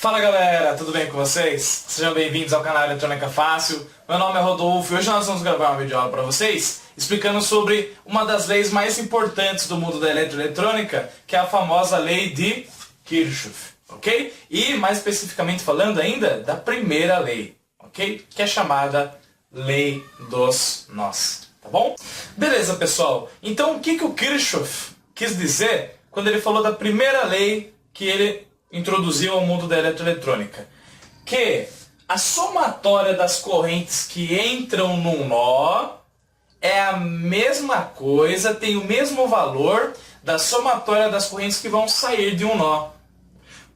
Fala galera, tudo bem com vocês? Sejam bem-vindos ao canal Eletrônica Fácil. Meu nome é Rodolfo e hoje nós vamos gravar uma videoaula para vocês explicando sobre uma das leis mais importantes do mundo da eletroeletrônica, que é a famosa lei de Kirchhoff, ok? E mais especificamente falando ainda da primeira lei, ok? Que é chamada lei dos nós, tá bom? Beleza, pessoal. Então o que o Kirchhoff quis dizer quando ele falou da primeira lei que ele introduziu ao mundo da eletroeletrônica? Que a somatória das correntes que entram num nó é a mesma coisa, tem o mesmo valor da somatória das correntes que vão sair de um nó.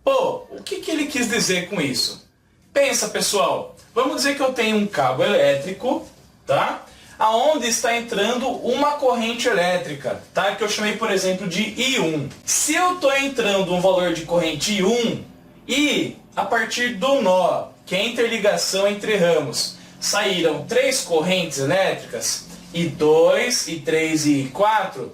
Pô, o que ele quis dizer com isso? Pensa, pessoal, vamos dizer que eu tenho um cabo elétrico, tá? Aonde está entrando uma corrente elétrica, tá? Que eu chamei, por exemplo, de I1. Se eu estou entrando um valor de corrente I1 e a partir do nó, que é a interligação entre ramos, saíram 3 correntes elétricas, I2, I3 e I4,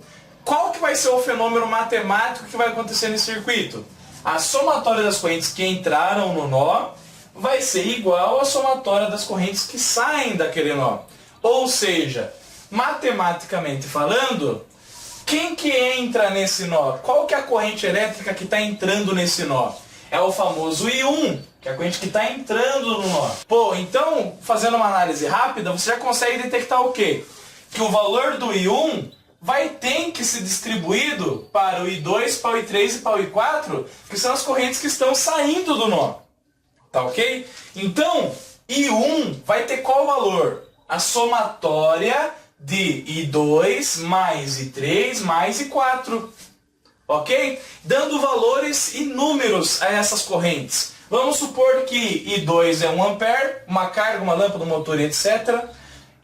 qual que vai ser o fenômeno matemático que vai acontecer nesse circuito? A somatória das correntes que entraram no nó vai ser igual à somatória das correntes que saem daquele nó. Ou seja, matematicamente falando, quem que entra nesse nó? Qual que é a corrente elétrica que está entrando nesse nó? É o famoso I1, que é a corrente que está entrando no nó. Pô, então, fazendo uma análise rápida, você já consegue detectar o quê? Que o valor do I1 vai ter que ser distribuído para o I2, para o I3 e para o I4, que são as correntes que estão saindo do nó. Tá ok? Então, I1 vai ter qual valor? A somatória de I2 mais I3 mais I4, ok? Dando valores e números a essas correntes. Vamos supor que I2 é 1 ampere, uma carga, uma lâmpada, um motor, etc.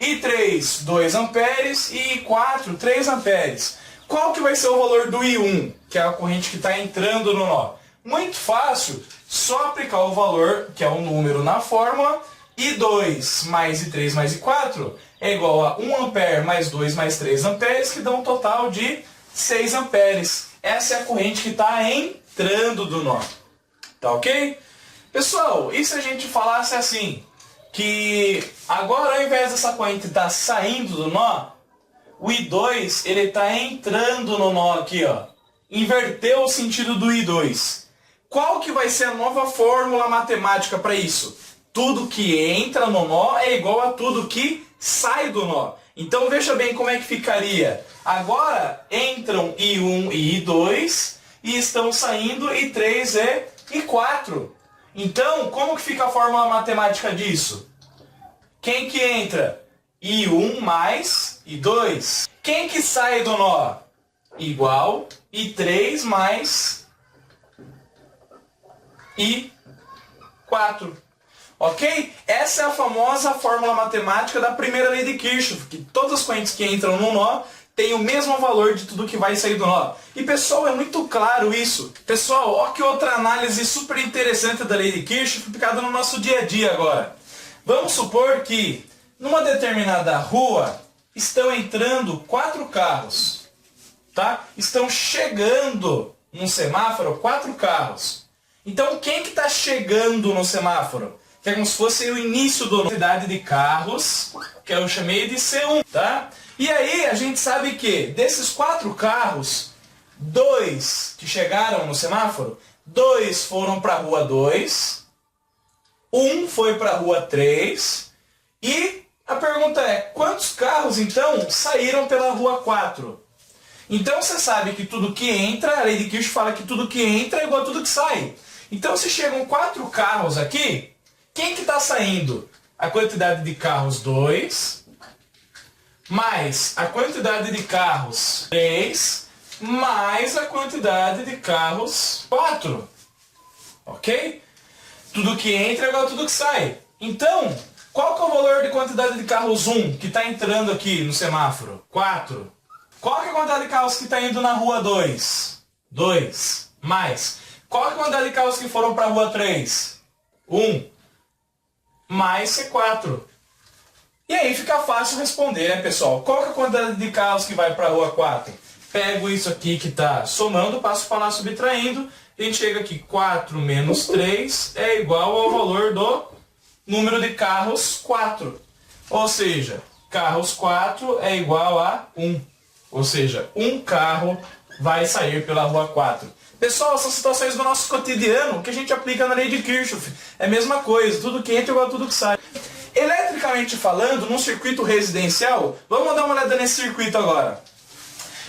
I3, 2 amperes e I4, 3 amperes. Qual que vai ser o valor do I1, que é a corrente que está entrando no nó? Muito fácil, só aplicar o valor, que é o número na fórmula. I2 mais I3 mais I4 é igual a 1 ampere mais 2 mais 3 amperes, que dá um total de 6 amperes. Essa é a corrente que está entrando do nó. Tá ok? Pessoal, e se a gente falasse assim, que agora ao invés dessa corrente estar saindo do nó, o I2 ele está entrando no nó aqui, ó. Inverteu o sentido do I2. Qual que vai ser a nova fórmula matemática para isso? Tudo que entra no nó é igual a tudo que sai do nó. Então veja bem como é que ficaria. Agora entram I1 e I2 e estão saindo I3 e I4. Então, como que fica a fórmula matemática disso? Quem que entra? I1 mais I2. Quem que sai do nó? Igual I3 mais I4. Ok? Essa é a famosa fórmula matemática da primeira lei de Kirchhoff, que todas as correntes que entram no nó têm o mesmo valor de tudo que vai sair do nó. E pessoal, é muito claro isso. Pessoal, olha que outra análise super interessante da lei de Kirchhoff aplicada no nosso dia a dia agora. Vamos supor que numa determinada rua estão entrando 4 carros, tá? Estão chegando num semáforo 4 carros. Então quem que está chegando no semáforo? Que é como se fosse o início da quantidade de carros, que eu chamei de C1, tá? E aí a gente sabe que desses 4 carros, 2 que chegaram no semáforo, 2 foram para a rua 2, 1 foi para a rua 3, e a pergunta é, quantos carros então saíram pela rua 4? Então você sabe que tudo que entra, a lei de Kirchhoff fala que tudo que entra é igual a tudo que sai. Então se chegam 4 carros aqui, quem que está saindo? A quantidade de carros 2, mais a quantidade de carros 3, mais a quantidade de carros 4. Ok? Tudo que entra é igual a tudo que sai. Então, qual que é o valor de quantidade de carros 1 que está entrando aqui no semáforo? 4. Qual que é a quantidade de carros que está indo na rua 2? 2. Mais. Qual que é a quantidade de carros que foram para a rua 3? 1. Mais C4. E aí fica fácil responder, né, pessoal? Qual que é a quantidade de carros que vai para a rua 4? Pego isso aqui que está somando, passo para lá subtraindo, a gente chega aqui, 4 menos 3 é igual ao valor do número de carros 4. Ou seja, carros 4 é igual a 1. Ou seja, um carro vai sair pela rua 4. Pessoal, são situações do nosso cotidiano que a gente aplica na lei de Kirchhoff. É a mesma coisa, tudo que entra é igual a tudo que sai. Eletricamente falando, num circuito residencial, vamos dar uma olhada nesse circuito agora.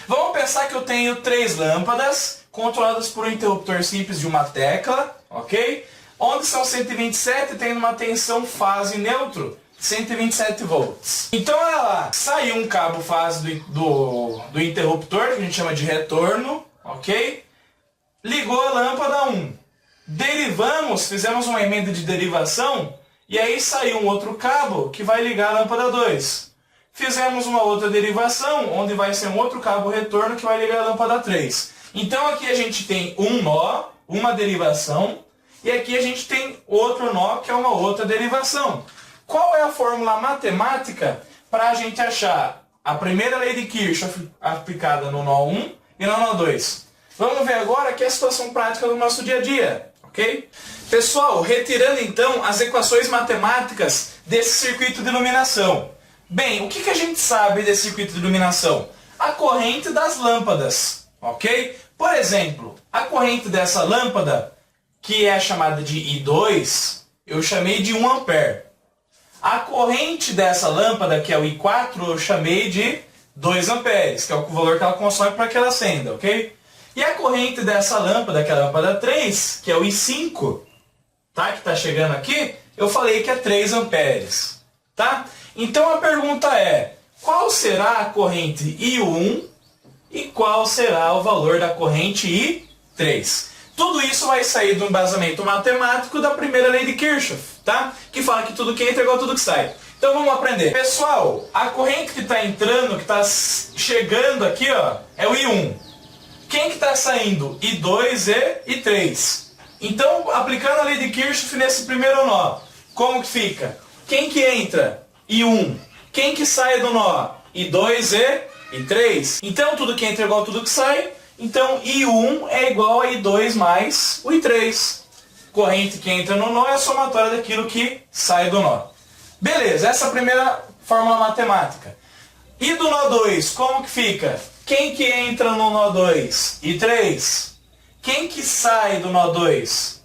Vamos pensar que eu tenho 3 lâmpadas controladas por um interruptor simples de uma tecla, ok? Onde são 127 tendo uma tensão fase neutro, 127 volts. Então olha lá, saiu um cabo fase do interruptor, que a gente chama de retorno, ok? Ligou a lâmpada 1. Derivamos, fizemos uma emenda de derivação, e aí saiu um outro cabo que vai ligar a lâmpada 2. Fizemos uma outra derivação, onde vai ser um outro cabo retorno que vai ligar a lâmpada 3. Então aqui a gente tem um nó, uma derivação, e aqui a gente tem outro nó, que é uma outra derivação. Qual é a fórmula matemática para a gente achar a primeira lei de Kirchhoff aplicada no nó 1 e no nó 2? Vamos ver agora que é a situação prática do nosso dia a dia, ok? Pessoal, retirando então as equações matemáticas desse circuito de iluminação. Bem, o que a gente sabe desse circuito de iluminação? A corrente das lâmpadas, ok? Por exemplo, a corrente dessa lâmpada, que é chamada de I2, eu chamei de 1 ampere. A corrente dessa lâmpada, que é o I4, eu chamei de 2 amperes, que é o valor que ela consome para que ela acenda, ok? E a corrente dessa lâmpada, que é a lâmpada 3, que é o I5, tá? Que está chegando aqui, eu falei que é 3 amperes, tá? Então a pergunta é, qual será a corrente I1 e qual será o valor da corrente I3? Tudo isso vai sair do embasamento matemático da primeira lei de Kirchhoff, tá? Que fala que tudo que entra é igual a tudo que sai. Então vamos aprender. Pessoal, a corrente que está entrando, que está chegando aqui, ó, é o I1. Quem que está saindo? I2 e I3. Então, aplicando a lei de Kirchhoff nesse primeiro nó, como que fica? Quem que entra? I1. Quem que sai do nó? I2 e I3. Então, tudo que entra é igual a tudo que sai. Então, I1 é igual a I2 mais o I3. Corrente que entra no nó é a somatória daquilo que sai do nó. Beleza, essa é a primeira fórmula matemática. E do nó 2, como que fica? Quem que entra no nó 2? I3. Quem que sai do nó 2?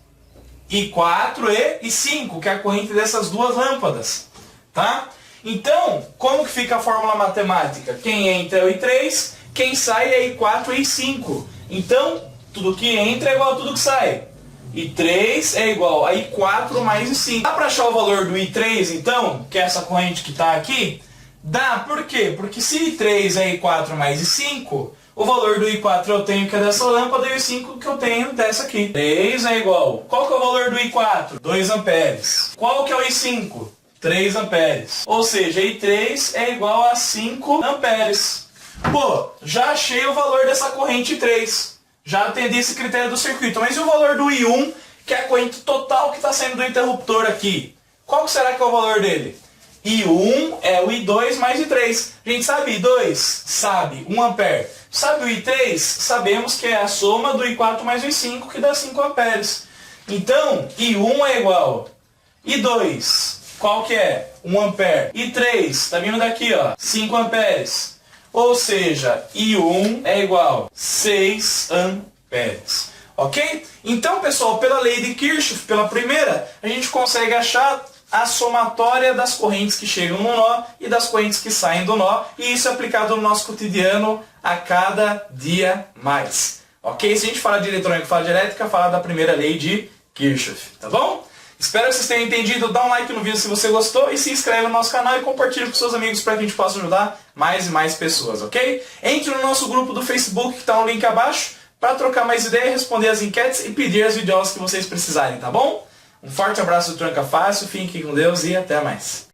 I4 e I5, que é a corrente dessas duas lâmpadas. Tá? Então, como que fica a fórmula matemática? Quem entra é o I3, quem sai é I4 e I5. Então, tudo que entra é igual a tudo que sai. I3 é igual a I4 mais I5. Dá para achar o valor do I3, então, que é essa corrente que está aqui? Dá, por quê? Porque se I3 é I4 mais I5, o valor do I4 eu tenho que é dessa lâmpada e o I5 que eu tenho dessa aqui. 3 é igual. Qual que é o valor do I4? 2 amperes. Qual que é o I5? 3 amperes. Ou seja, I3 é igual a 5 amperes. Pô, já achei o valor dessa corrente 3. Já atendi esse critério do circuito. Mas e o valor do I1, que é a corrente total que está saindo do interruptor aqui? Qual que será que é o valor dele? I1 é o I2 mais I3. A gente sabe I2? Sabe, 1 ampere. Sabe o I3? Sabemos que é a soma do I4 mais o I5, que dá 5 amperes. Então, I1 é igual I2. Qual que é? 1 ampere. I3, tá vindo daqui, ó, 5 amperes. Ou seja, I1 é igual a 6 amperes. Ok? Então, pessoal, pela lei de Kirchhoff, pela primeira, a gente consegue achar a somatória das correntes que chegam no nó e das correntes que saem do nó. E isso é aplicado no nosso cotidiano a cada dia mais. Ok? Se a gente fala de eletrônica, fala de elétrica, fala da primeira lei de Kirchhoff. Tá bom? Espero que vocês tenham entendido, dá um like no vídeo se você gostou e se inscreve no nosso canal e compartilhe com seus amigos para que a gente possa ajudar mais e mais pessoas, ok? Entre no nosso grupo do Facebook que está no link abaixo para trocar mais ideias, responder as enquetes e pedir as videoaulas que vocês precisarem, tá bom? Um forte abraço do Tranca Fácil, fiquem com Deus e até mais.